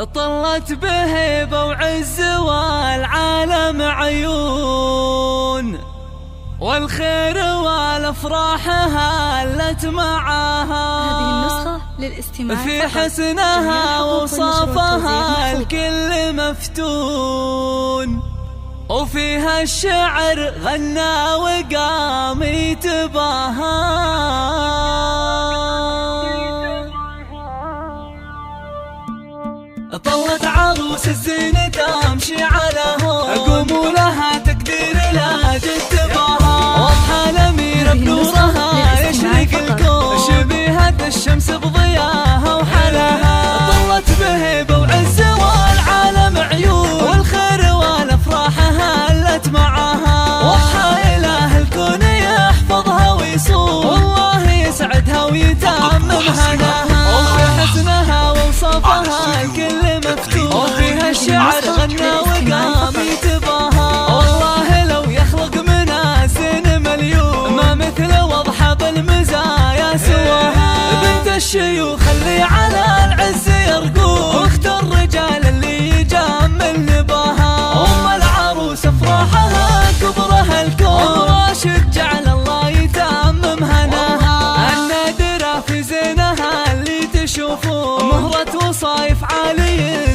طلت بهيبة وعز والعالم عيون، والخير والافراح هلت معاها. هذه النسخة للاستماع في حسنها وصافها الكل مفتون، وفيها الشعر غنى وقام يتباهى. طلت عروس الزينة تمشي على هون، قوموا لها تقدير لا جد باها. واضحة الأميرة بنورها يشرق الكون، شبيهة الشمس بضياها وحلاها. طلت بهيبة وعز والعالم عيون، والخير والأفراح هلت معاها. واضحة إله الكون يحفظها ويصون، والله يسعدها ويتمم هناها. وفي حسنها ووصافها الكل مفتون، وفيها الشعر غنى وقام يتباهى. والله لو يخلق منازل مليون، ما مثل واضحة بالمزايا سواها. بنت الشيوخ اللي على العز يرقون، واخت الرجال اللي يجمل نباها. ام العروس افراحها كبرها الكون، راشد جعل الله يتمم هناها. النادرة في زينها اللي تشوفون، مهرة وصايف عالية